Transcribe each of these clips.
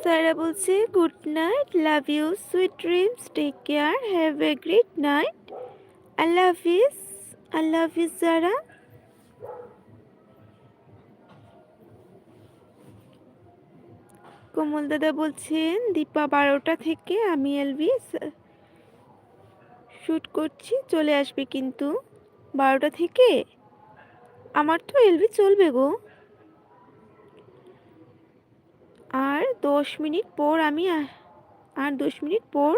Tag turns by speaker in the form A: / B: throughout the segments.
A: সারা বলছে good night, love you, sweet dreams, take care, have a great night, আল্লাহ হাফিজ। আল্লাহ হাফিজ যারা। কোমল দাদা বলছেন দীপা 12টা থেকে আমি এলবি শ্যুট করছি, চলে আসবে কিন্তু 12টা থেকে। আমার তো এলবি চলবে গো। আর 10 মিনিট পর আর 10 মিনিট পর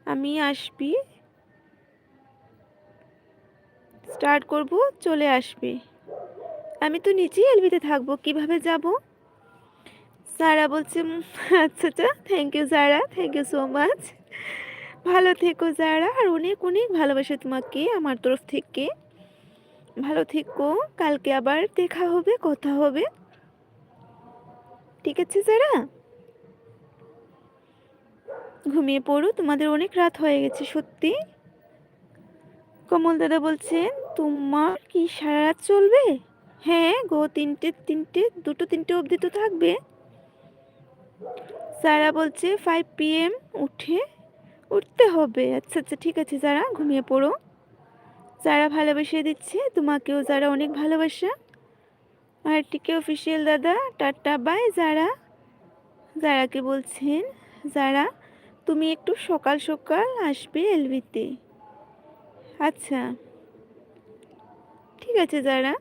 A: আমি আসবি, স্টার্ট করব, চলে আসবে। আমি তো নিচেই এলবিতে থাকবো, কিভাবে যাব? সারা বলছে আচ্ছা আচ্ছা, thank you Sara, thank you so much. ভালো থেকো সারা, আর অনেক অনেক ভালোবাসা তোমাকে আমার তরফ থেকে। ভালো থেকো, কালকে আবার দেখা হবে, কথা হবে, ঠিক আছে সারা? ঘুমিয়ে পড়ো, তোমাদের অনেক রাত হয়ে গেছে সত্যি। কমল দাদা বলছেন তোমার কি সারা রাত চলবে? হ্যাঁ গো, দুটো তিনটে অবধি তো থাকবে। সারা বলছে 5 PM উঠতে হবে। আচ্ছা আচ্ছা, ঠিক আছে যারা, ঘুমিয়ে পড়ো। যারা ভালোবেসে দিচ্ছে তোমাকেও, যারা অনেক ভালোবাসা। আর টিকে অফিসিয়াল দাদা টাটা বাই। যারা যারাকে বলছেন যারা তুমি একটু সকাল সকাল আসবে এলবিতে। আচ্ছা ঠিক আছে যারা।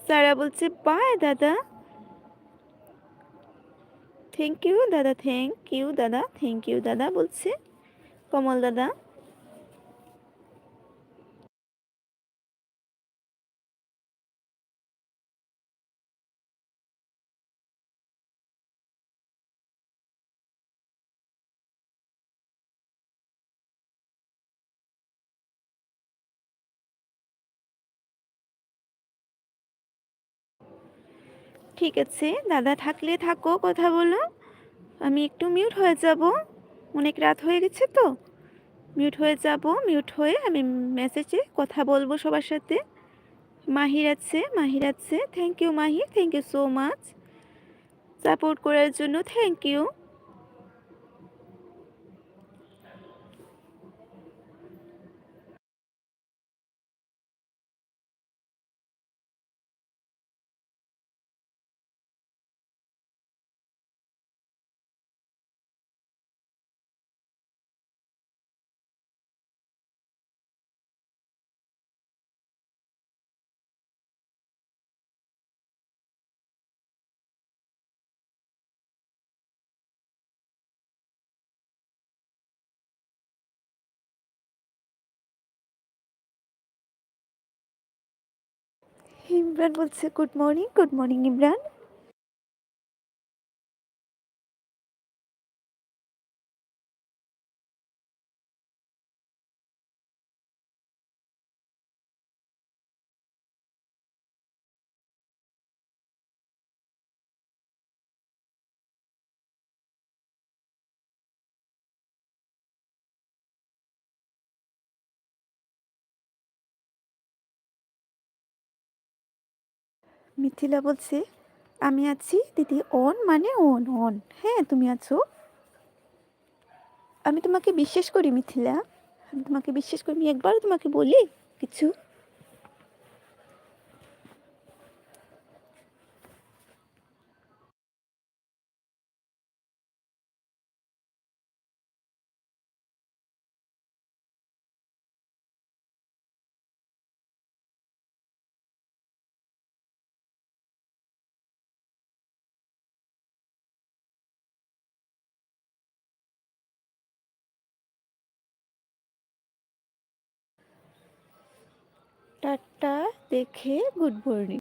A: যারা বলছে বাই দাদা। থ্যাংক ইউ দাদা, থ্যাংক ইউ দাদা, থ্যাংক ইউ দাদা বলছে কমল দাদা। ঠিক আছে দাদা, থাকলে থাকো, কথা বলো। আমি একটু মিউট হয়ে যাব, অনেক রাত হয়ে গেছে তো। মিউট হয়ে যাব, মিউট হয়ে আমি মেসেজে কথা বলবো সবার সাথে। মাহির আছে, মাহির আছে, thank you Mahir, thank you so much support করার জন্য, থ্যাংক ইউ। ইমরান বলছে good morning, good morning Imran. Mithila বলছে আমি আছি দিদি, অন মানে অন অন। হ্যাঁ তুমি আছো, আমি তোমাকে বিশ্বাস করি মিথিলা, আমি তোমাকে বিশ্বাস করি। আমি একবারও তোমাকে বলি কিছু? টাটা দেখে গুড মর্নিং।